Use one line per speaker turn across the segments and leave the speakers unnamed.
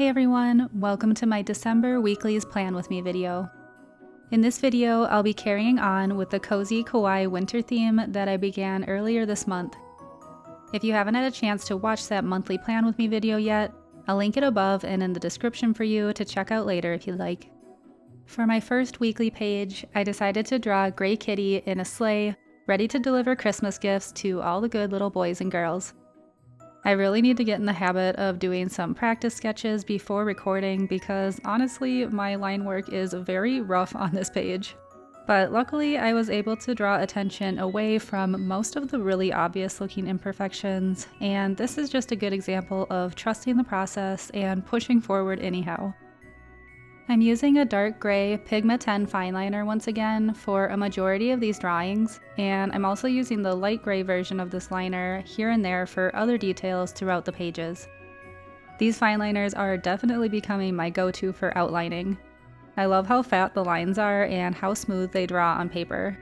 Hey everyone, welcome to my December Weeklies Plan With Me video. In this video, I'll be carrying on with the cozy kawaii winter theme that I began earlier this month. If you haven't had a chance to watch that monthly Plan With Me video yet, I'll link it above and in the description for you to check out later if you'd like. For my first weekly page, I decided to draw Gray Kitty in a sleigh, ready to deliver Christmas gifts to all the good little boys and girls. I really need to get in the habit of doing some practice sketches before recording because honestly, my line work is very rough on this page. But luckily, I was able to draw attention away from most of the really obvious looking imperfections, and this is just a good example of trusting the process and pushing forward anyhow. I'm using a dark gray Pigma 10 fine liner once again for a majority of these drawings, and I'm also using the light gray version of this liner here and there for other details throughout the pages. These fine liners are definitely becoming my go-to for outlining. I love how fat the lines are and how smooth they draw on paper.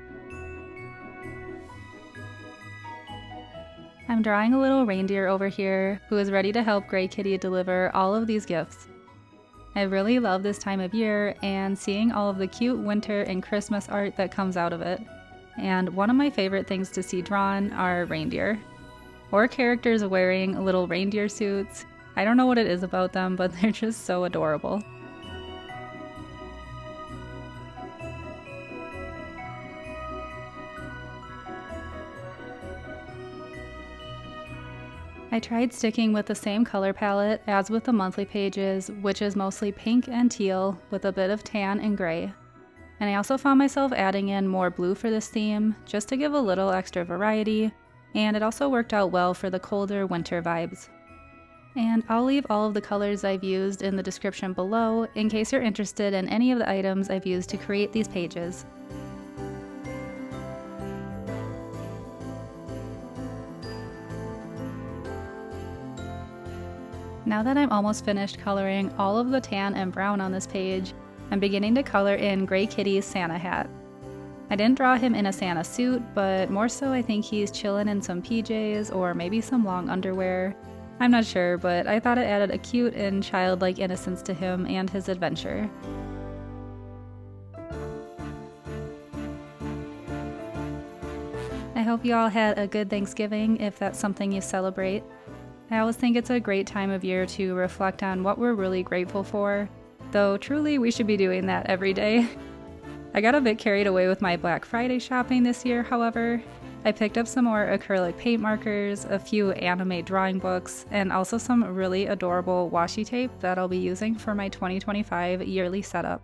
I'm drawing a little reindeer over here who is ready to help Gray Kitty deliver all of these gifts. I really love this time of year and seeing all of the cute winter and Christmas art that comes out of it. And one of my favorite things to see drawn are reindeer. Or characters wearing little reindeer suits. I don't know what it is about them, but they're just so adorable. I tried sticking with the same color palette as with the monthly pages, which is mostly pink and teal with a bit of tan and gray. And I also found myself adding in more blue for this theme, just to give a little extra variety, and it also worked out well for the colder winter vibes. And I'll leave all of the colors I've used in the description below in case you're interested in any of the items I've used to create these pages. Now that I'm almost finished coloring all of the tan and brown on this page, I'm beginning to color in Gray Kitty's Santa hat. I didn't draw him in a Santa suit, but more so I think he's chilling in some PJs or maybe some long underwear. I'm not sure, but I thought it added a cute and childlike innocence to him and his adventure. I hope you all had a good Thanksgiving if that's something you celebrate. I always think it's a great time of year to reflect on what we're really grateful for, though truly we should be doing that every day. I got a bit carried away with my Black Friday shopping this year, however. I picked up some more acrylic paint markers, a few anime drawing books, and also some really adorable washi tape that I'll be using for my 2025 yearly setup.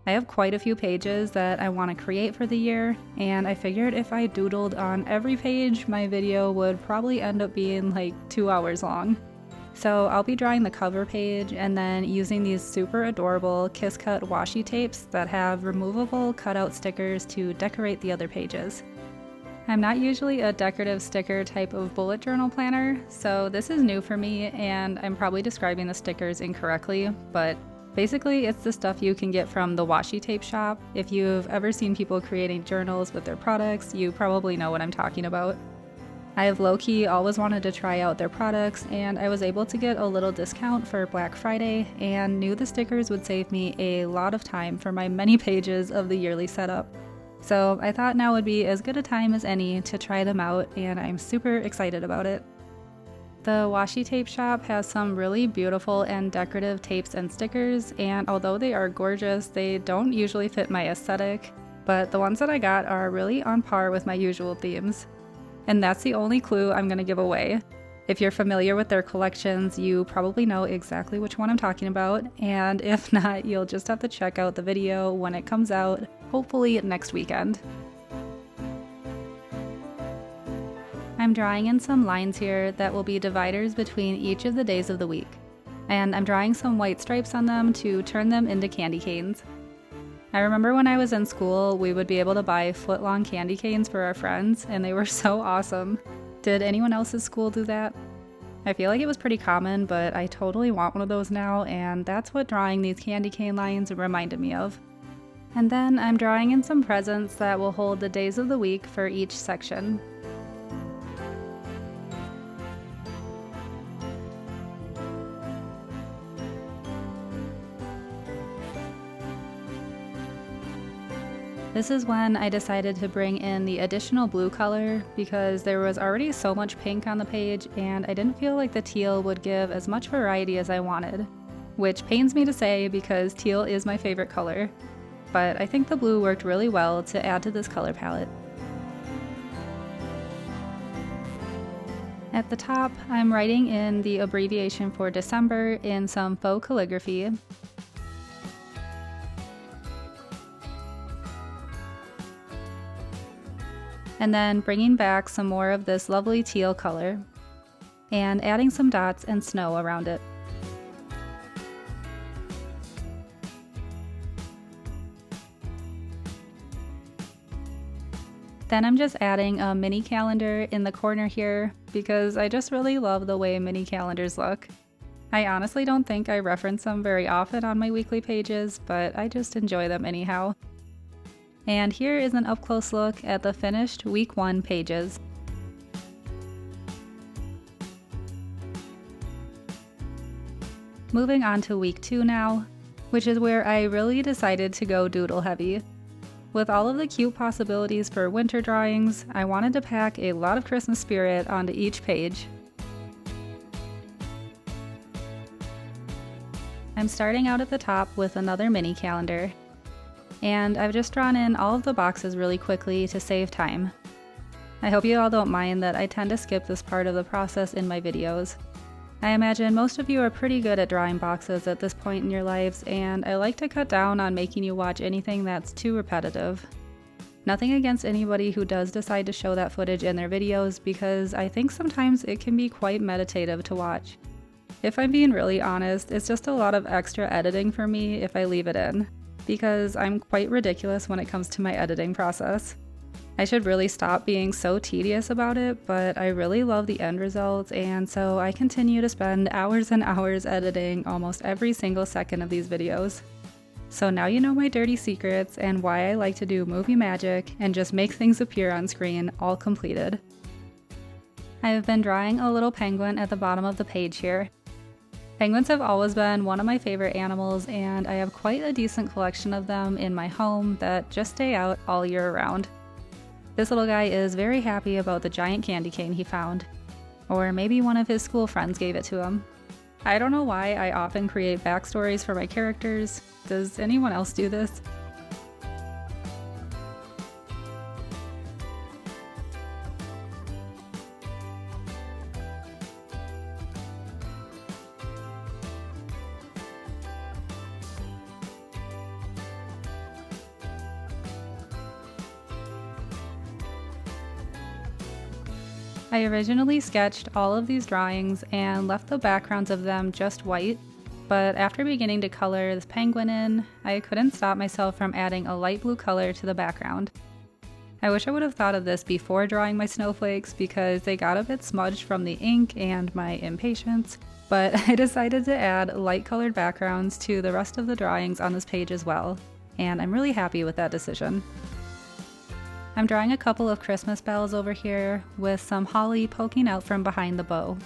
I have quite a few pages that I want to create for the year, and I figured if I doodled on every page, my video would probably end up being like 2 hours long. So I'll be drawing the cover page and then using these super adorable Kiss Cut washi tapes that have removable cutout stickers to decorate the other pages. I'm not usually a decorative sticker type of bullet journal planner, so this is new for me, and I'm probably describing the stickers incorrectly, but basically, it's the stuff you can get from the washi tape shop. If you've ever seen people creating journals with their products, you probably know what I'm talking about. I have low-key always wanted to try out their products, and I was able to get a little discount for Black Friday and knew the stickers would save me a lot of time for my many pages of the yearly setup. So I thought now would be as good a time as any to try them out, and I'm super excited about it. The washi tape shop has some really beautiful and decorative tapes and stickers, and although they are gorgeous, they don't usually fit my aesthetic, but the ones that I got are really on par with my usual themes. And that's the only clue I'm going to give away. If you're familiar with their collections, you probably know exactly which one I'm talking about, and if not, you'll just have to check out the video when it comes out, hopefully next weekend. I'm drawing in some lines here that will be dividers between each of the days of the week. And I'm drawing some white stripes on them to turn them into candy canes. I remember when I was in school, we would be able to buy foot-long candy canes for our friends, and they were so awesome. Did anyone else's school do that? I feel like it was pretty common, but I totally want one of those now, and that's what drawing these candy cane lines reminded me of. And then I'm drawing in some presents that will hold the days of the week for each section. This is when I decided to bring in the additional blue color because there was already so much pink on the page and I didn't feel like the teal would give as much variety as I wanted. Which pains me to say because teal is my favorite color, but I think the blue worked really well to add to this color palette. At the top, I'm writing in the abbreviation for December in some faux calligraphy. And then bringing back some more of this lovely teal color and adding some dots and snow around it. Then I'm just adding a mini calendar in the corner here because I just really love the way mini calendars look. I honestly don't think I reference them very often on my weekly pages, but I just enjoy them anyhow. And here is an up-close look at the finished week 1 pages. Moving on to week 2 now, which is where I really decided to go doodle heavy. With all of the cute possibilities for winter drawings, I wanted to pack a lot of Christmas spirit onto each page. I'm starting out at the top with another mini calendar. And I've just drawn in all of the boxes really quickly to save time. I hope you all don't mind that I tend to skip this part of the process in my videos. I imagine most of you are pretty good at drawing boxes at this point in your lives, and I like to cut down on making you watch anything that's too repetitive. Nothing against anybody who does decide to show that footage in their videos, because I think sometimes it can be quite meditative to watch. If I'm being really honest, it's just a lot of extra editing for me if I leave it in, because I'm quite ridiculous when it comes to my editing process. I should really stop being so tedious about it, but I really love the end results, and so I continue to spend hours and hours editing almost every single second of these videos. So now you know my dirty secrets and why I like to do movie magic and just make things appear on screen all completed. I have been drawing a little penguin at the bottom of the page here. Penguins have always been one of my favorite animals, and I have quite a decent collection of them in my home that just stay out all year round. This little guy is very happy about the giant candy cane he found. Or maybe one of his school friends gave it to him. I don't know why I often create backstories for my characters. Does anyone else do this? I originally sketched all of these drawings and left the backgrounds of them just white, but after beginning to color this penguin in, I couldn't stop myself from adding a light blue color to the background. I wish I would have thought of this before drawing my snowflakes because they got a bit smudged from the ink and my impatience, but I decided to add light colored backgrounds to the rest of the drawings on this page as well, and I'm really happy with that decision. I'm drawing a couple of Christmas bells over here with some holly poking out from behind the bow.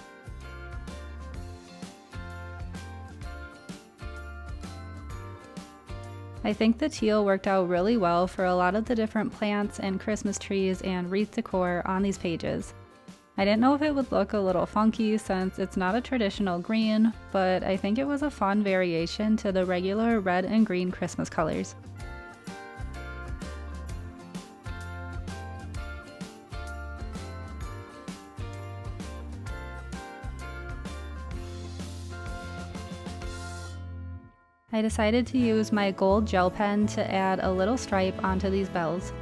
I think the teal worked out really well for a lot of the different plants and Christmas trees and wreath decor on these pages. I didn't know if it would look a little funky since it's not a traditional green, but I think it was a fun variation to the regular red and green Christmas colors. I decided to use my gold gel pen to add a little stripe onto these bells.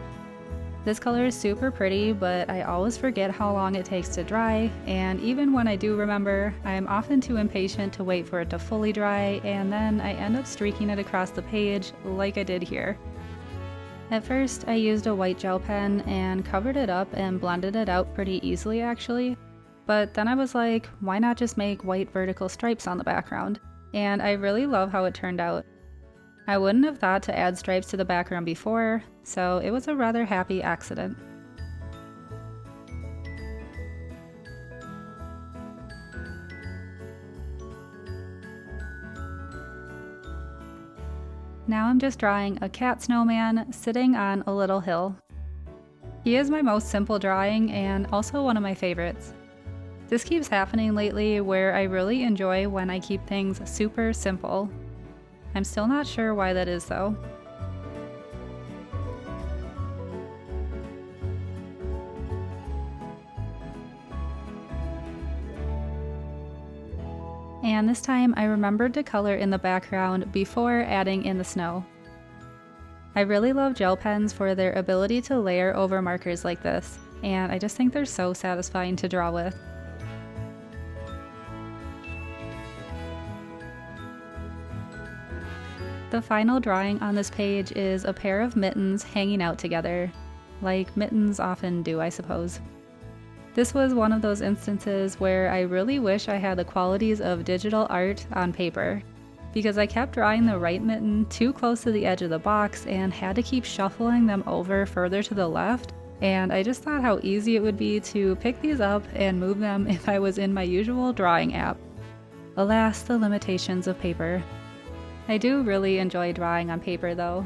This color is super pretty, but I always forget how long it takes to dry, and even when I do remember, I am often too impatient to wait for it to fully dry, and then I end up streaking it across the page like I did here. At first, I used a white gel pen and covered it up and blended it out pretty easily actually, but then I was like, why not just make white vertical stripes on the background? And I really love how it turned out. I wouldn't have thought to add stripes to the background before, so it was a rather happy accident. Now I'm just drawing a cat snowman sitting on a little hill. He is my most simple drawing and also one of my favorites. This keeps happening lately where I really enjoy when I keep things super simple. I'm still not sure why that is though. And this time I remembered to color in the background before adding in the snow. I really love gel pens for their ability to layer over markers like this, and I just think they're so satisfying to draw with. The final drawing on this page is a pair of mittens hanging out together, like mittens often do, I suppose. This was one of those instances where I really wish I had the qualities of digital art on paper, because I kept drawing the right mitten too close to the edge of the box and had to keep shuffling them over further to the left, and I just thought how easy it would be to pick these up and move them if I was in my usual drawing app. Alas, the limitations of paper. I do really enjoy drawing on paper though.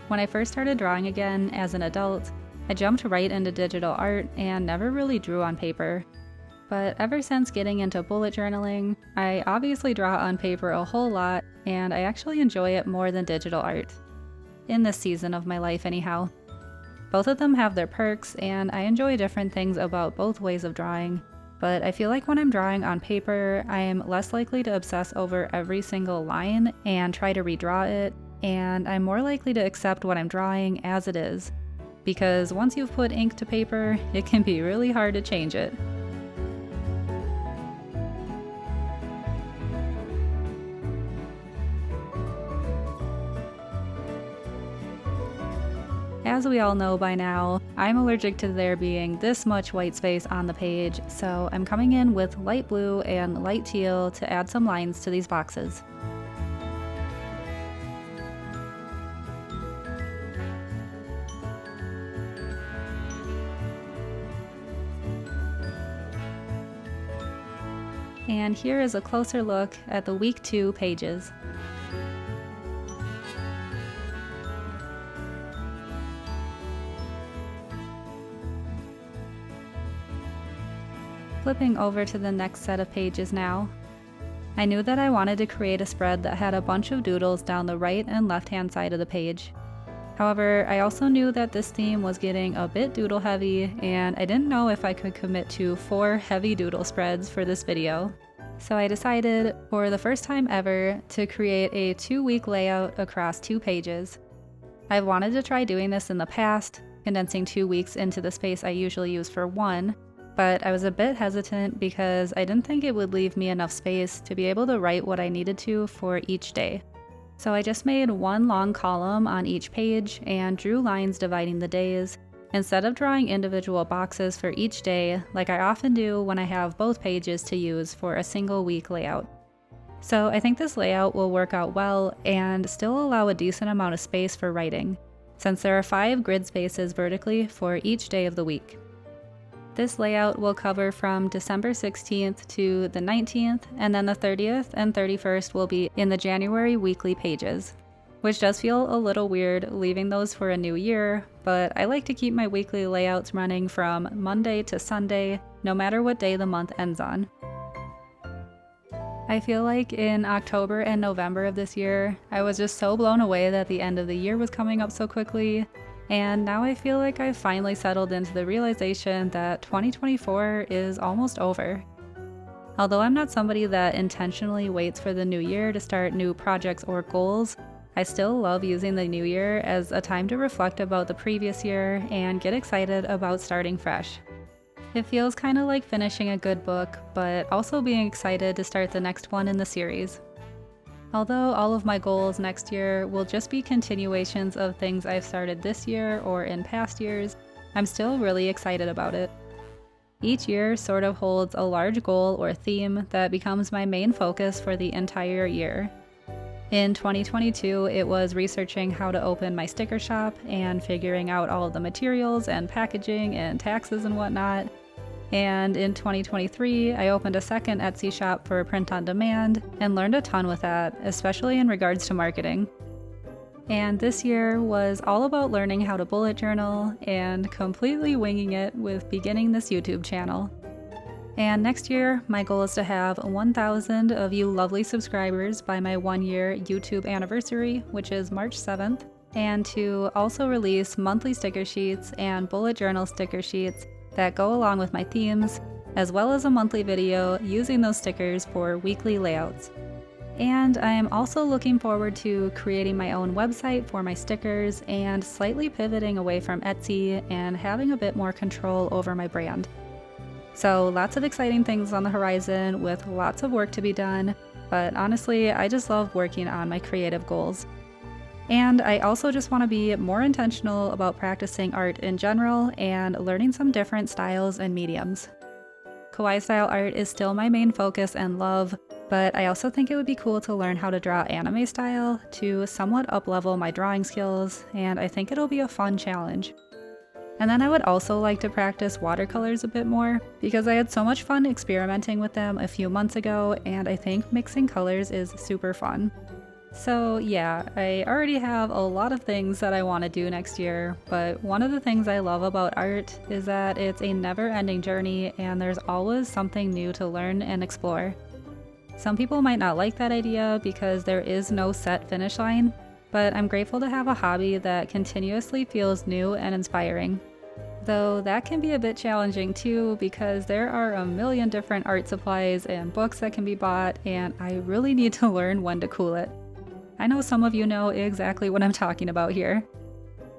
When I first started drawing again as an adult, I jumped right into digital art and never really drew on paper. But ever since getting into bullet journaling, I obviously draw on paper a whole lot, and I actually enjoy it more than digital art. In this season of my life anyhow. Both of them have their perks, and I enjoy different things about both ways of drawing. But I feel like when I'm drawing on paper, I'm less likely to obsess over every single line and try to redraw it, and I'm more likely to accept what I'm drawing as it is. Because once you've put ink to paper, it can be really hard to change it. As we all know by now, I'm allergic to there being this much white space on the page, so I'm coming in with light blue and light teal to add some lines to these boxes. And here is a closer look at the week 2 pages. Flipping over to the next set of pages now. I knew that I wanted to create a spread that had a bunch of doodles down the right and left hand side of the page. However, I also knew that this theme was getting a bit doodle heavy, and I didn't know if I could commit to 4 heavy doodle spreads for this video. So I decided, for the first time ever, to create a 2-week layout across 2 pages. I've wanted to try doing this in the past, condensing 2 weeks into the space I usually use for 1, but I was a bit hesitant because I didn't think it would leave me enough space to be able to write what I needed to for each day. So I just made 1 long column on each page and drew lines dividing the days, instead of drawing individual boxes for each day like I often do when I have both pages to use for a single week layout. So I think this layout will work out well and still allow a decent amount of space for writing, since there are 5 grid spaces vertically for each day of the week. This layout will cover from December 16th to the 19th, and then the 30th and 31st will be in the January weekly pages, which does feel a little weird leaving those for a new year, but I like to keep my weekly layouts running from Monday to Sunday, no matter what day the month ends on. I feel like in October and November of this year, I was just so blown away that the end of the year was coming up so quickly. And now I feel like I've finally settled into the realization that 2024 is almost over. Although I'm not somebody that intentionally waits for the new year to start new projects or goals, I still love using the new year as a time to reflect about the previous year and get excited about starting fresh. It feels kind of like finishing a good book, but also being excited to start the next one in the series. Although all of my goals next year will just be continuations of things I've started this year or in past years, I'm still really excited about it. Each year sort of holds a large goal or theme that becomes my main focus for the entire year. In 2022, it was researching how to open my sticker shop and figuring out all of the materials and packaging and taxes and whatnot. And in 2023, I opened a second Etsy shop for print on demand and learned a ton with that, especially in regards to marketing. And this year was all about learning how to bullet journal and completely winging it with beginning this YouTube channel. And next year, my goal is to have 1,000 of you lovely subscribers by my 1-year YouTube anniversary, which is March 7th, and to also release monthly sticker sheets and bullet journal sticker sheets that go along with my themes, as well as a monthly video using those stickers for weekly layouts. And I am also looking forward to creating my own website for my stickers and slightly pivoting away from Etsy and having a bit more control over my brand. So lots of exciting things on the horizon with lots of work to be done, but honestly, I just love working on my creative goals. And I also just want to be more intentional about practicing art in general and learning some different styles and mediums. Kawaii style art is still my main focus and love, but I also think it would be cool to learn how to draw anime style to somewhat up-level my drawing skills, and I think it'll be a fun challenge. And then I would also like to practice watercolors a bit more, because I had so much fun experimenting with them a few months ago, and I think mixing colors is super fun. So yeah, I already have a lot of things that I want to do next year, but one of the things I love about art is that it's a never-ending journey and there's always something new to learn and explore. Some people might not like that idea because there is no set finish line, but I'm grateful to have a hobby that continuously feels new and inspiring. Though that can be a bit challenging too because there are a million different art supplies and books that can be bought, and I really need to learn when to cool it. I know some of you know exactly what I'm talking about here.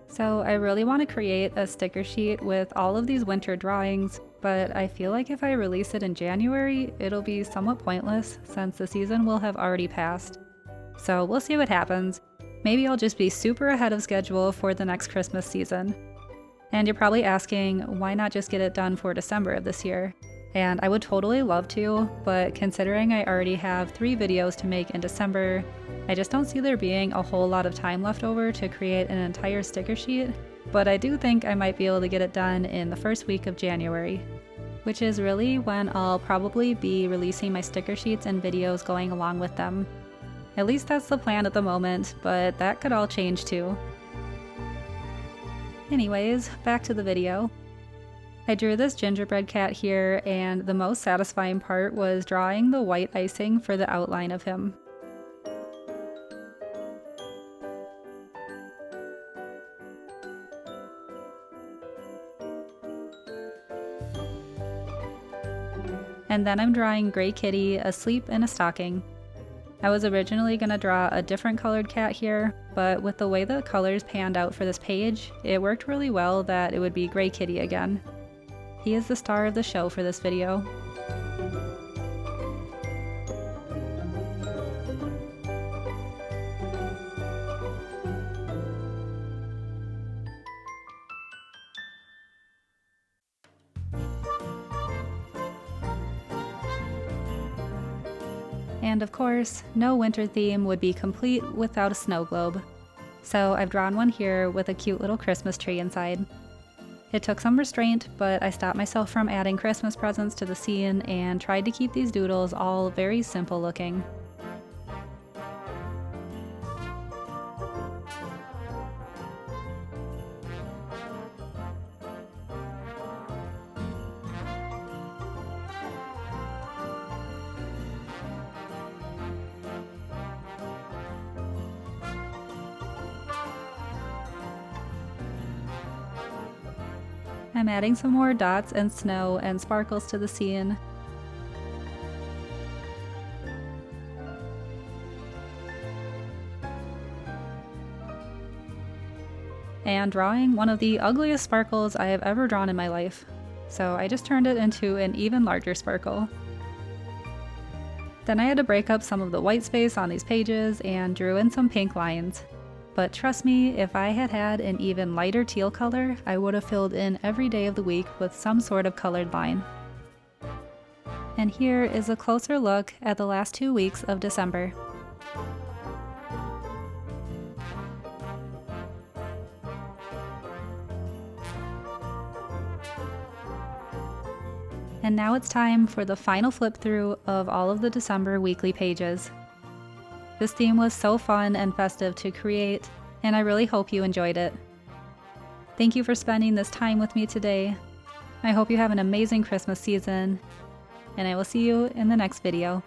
So I really want to create a sticker sheet with all of these winter drawings, but I feel like if I release it in January, it'll be somewhat pointless since the season will have already passed. So we'll see what happens. Maybe I'll just be super ahead of schedule for the next Christmas season. And you're probably asking, why not just get it done for December of this year? And I would totally love to, but considering I already have 3 videos to make in December, I just don't see there being a whole lot of time left over to create an entire sticker sheet, but I do think I might be able to get it done in the first week of January, which is really when I'll probably be releasing my sticker sheets and videos going along with them. At least that's the plan at the moment, but that could all change too. Anyways, back to the video. I drew this gingerbread cat here, and the most satisfying part was drawing the white icing for the outline of him. And then I'm drawing Gray Kitty asleep in a stocking. I was originally going to draw a different colored cat here, but with the way the colors panned out for this page, it worked really well that it would be Gray Kitty again. He is the star of the show for this video. And of course, no winter theme would be complete without a snow globe. So I've drawn one here with a cute little Christmas tree inside. It took some restraint, but I stopped myself from adding Christmas presents to the scene and tried to keep these doodles all very simple looking. I'm adding some more dots and snow and sparkles to the scene. And drawing one of the ugliest sparkles I have ever drawn in my life. So I just turned it into an even larger sparkle. Then I had to break up some of the white space on these pages and drew in some pink lines. But trust me, if I had had an even lighter teal color, I would have filled in every day of the week with some sort of colored line. And here is a closer look at the last 2 weeks of December. And now it's time for the final flip through of all of the December weekly pages. This theme was so fun and festive to create, and I really hope you enjoyed it. Thank you for spending this time with me today. I hope you have an amazing Christmas season, and I will see you in the next video.